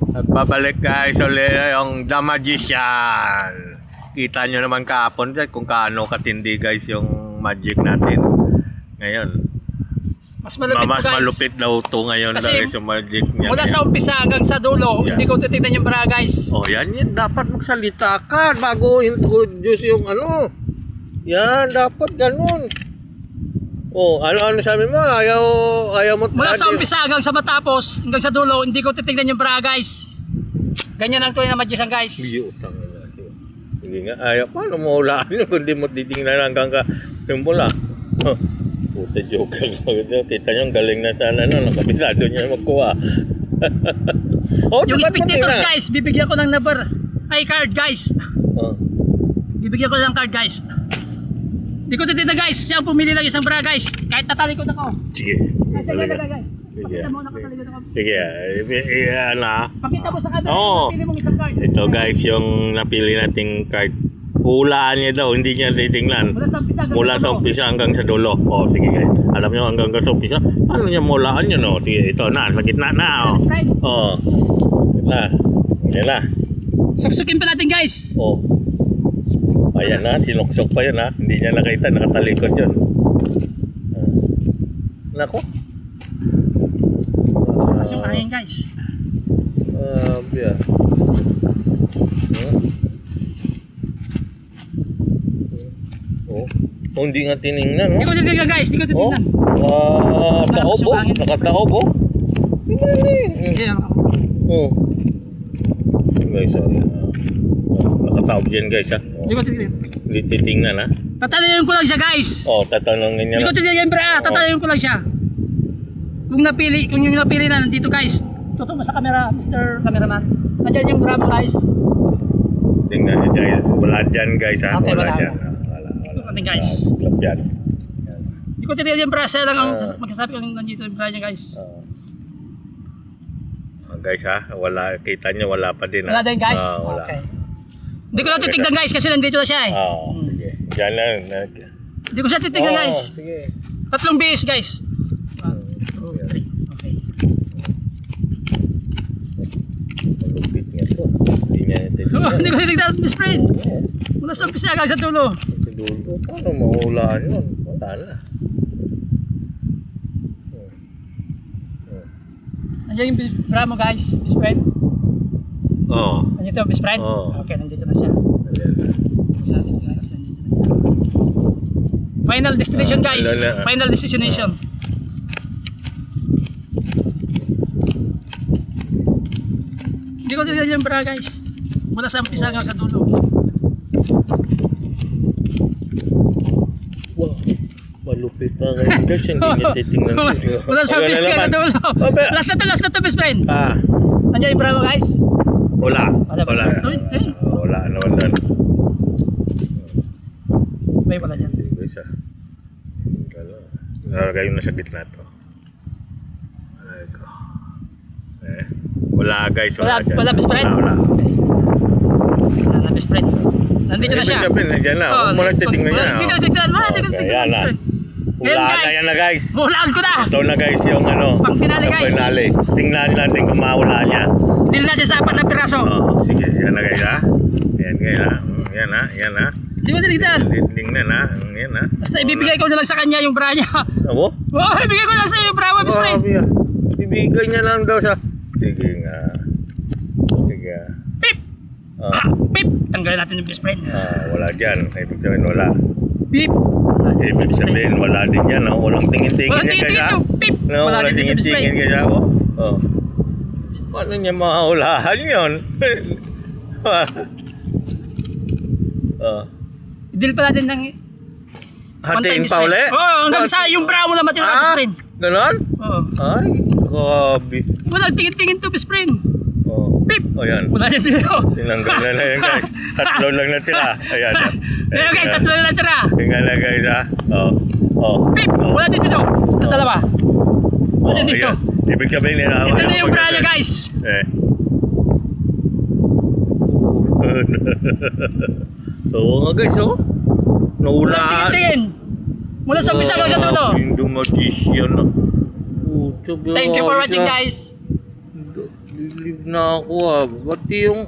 At babalik guys ulit yung The Magician. Kita nyo naman kahapon kung kaano katindi guys yung magic natin. Ngayon, Mas malupit mas guys. malupit daw to ngayon Kasi guys yung magic niya. Mula sa umpisa hanggang sa dulo, Yan. hindi ko titignan yung bra guys. Oh, yan. Dapat magsalita ka bago introduce yung ano. Yan, dapat ganun. Oh, ano sabi mo? Ayaw mo. Mula sa umpisa hanggang sa matapos, hanggang sa dulo, hindi ko titignan yung bra guys. Ganyan ang tuloy na magician guys. Utang na siya. Hindi nga, ayaw. Paano mo hulaan yun kung di mo titingnan hanggang ka yung mula? Oh, puta joke ka. Kita nyo, ang galing na sana na. Nakabisado niya magkuha. Oh, Yung dapat spectators matingnan. guys, bibigyan ko ng number. Ay, card guys. Oh. Bibigyan ko ng card guys. Hindi ko titignan guys. Siya ang pumili ng isang bra guys. Kahit tatalikod ako. Sige. Ay, sige Talaga. talaga guys. Pakita mo nakatalikod ako. Sige. Ano. Pakita mo sa camera. Oo. Pili mong isang card. Ito guys, yung napili nating card. Hulaan niya daw, hindi niya titingnan. Mula sa umpisa hanggang Mula sa dulo. umpisa hanggang sa dulo. Oh, sige guys. Alam niyo hanggang sa umpisa. Paano niya hulaan yun? Oh, sige, ito na. Sa gitna na. Oh. Right. Oh. Gitna. Yan na. Suksukin pa natin guys. Oh. Ayan na, sinuksok pa yun ha. Hindi niya nakita, nakatalikod yun. Nako. Tapos yung angin guys. Biya. Oh. Oh, hindi nga tiningnan, Hindi ko titignan guys. Hindi ko oh. titignan. Taob, oh. Nakataob, oh. Tingnan eh. Hindi. Oh. Guys, nakataob dyan, guys, ha. Oh. Hindi ko titignan. Hindi titingnan, ha. Tatanungin ko lang siya guys. Oh, tatanungin niya Hindi ko na. titignan yung bra. Tatanungin ko lang siya. Kung yung napili na nandito guys. Tutok mo sa camera, Mr. Cameraman. Nandiyan yung bra mo guys. Tingnan niyo, guys. Wala dyan, guys, ha. Okay, wala. dyan. Wala. Ito natin guys. Club yan. Hindi ko titignan yung bra. Siya lang ang magsasabi kung nandito yung bra niya guys. Guys, ha. Wala. Kita niyo, wala pa din, ha. Wala din guys? Wala. Okay. Hindi ko na titignan guys kasi nandito na siya eh. Sige. Diyan lang. Hindi ko siya titignan guys. Sige. 3 bihis guys. 1, 2, 3. Okay. Malupit nga to. Hindi niya titingnan. Hindi ko titignan Miss Friend. Mula sa umpisa hanggang sa dulo. Sa dulo. Paano mahulaan yun? Wala na. Nandiyan yung bra mo guys, Miss Friend. Oo. Nandito Miss Friend? Oo. Okay, nandito na siya. Ayan. Hindi natin tingnan kasi nandito na siya. Final destination guys. Alala. Final destination. Hindi ko titignan yung bra guys. Mula sa umpisa hanggang sa dulo. Wow. Malupit na ngayon guys. Hindi niya titingnan. Mula sa umpisa hanggang sa dulo. Last na to Miss Friend. Nandiyan yung bra mo guys. Wala. Wala. Wala. Wala naman doon. May wala dyan. Guys, ha. Nalagay na sa gitna to. Wala guys. Wala Miss Friend? Wala. Wala na Miss Friend. Nandito na siya. Nandiyan na. Huwag mo lang titingnan niya. Hindi ko titignan. Hindi ko titignan Miss Friend. Hulaan na yan na guys. Hulaan ko na. Ito na guys yung ano. Pang finale guys. Finale. Tingnan natin kung mahula niya. Hindi natin sa 4 na piraso. Sige. Yan na guys ha. Yan guys ha. Yan ha. Yan ha. Hindi ko titignan. Tingnan ha. Yan ha. Basta ibibigay ko na lang sa kanya yung bra niya. Abo? Oh, ibigay ko na sa iyo yung bra mo Miss Friend. Ibigay niya lang daw sa. Sige nga. Sige. Pip! Pip! Tanggalin natin yung Miss Friend. Wala dyan. Ibig sabihin wala. Pip! Ibig sabihin wala din yan. Walang tingin-tingin Walang niya guys ha. tingin-tingin. Pip! No, Wala walang din dito Miss tingin-tingin Friend. guys ha. Oh. Paano niya mahulaan yun? Deal pa natin ng Hatiin pa uli? Oo, hanggang sa yung bra mo lang matira Miss Friend. Ganon? Oo. Ay, grabe. Walang tingin-tingin to Miss Friend. Pip! Ayan. Wala yan dito. Tinanggal na yan guys. Tatlo lang natira. Ayan. Ayan guys, 3 na natira. Tingnan na guys ha. Pip! Wala din dito. Sa dalawa. Wala din dito. Ayan. Ibig sabihin nila. Ito na yung bra niya guys. Oo nga guys oh. Walang Naula. tingin-tingin. Mula sa umpisa hanggang sa dulo. Hindi magician ah. Thank you for watching guys. Live na ako ah. Ba't yung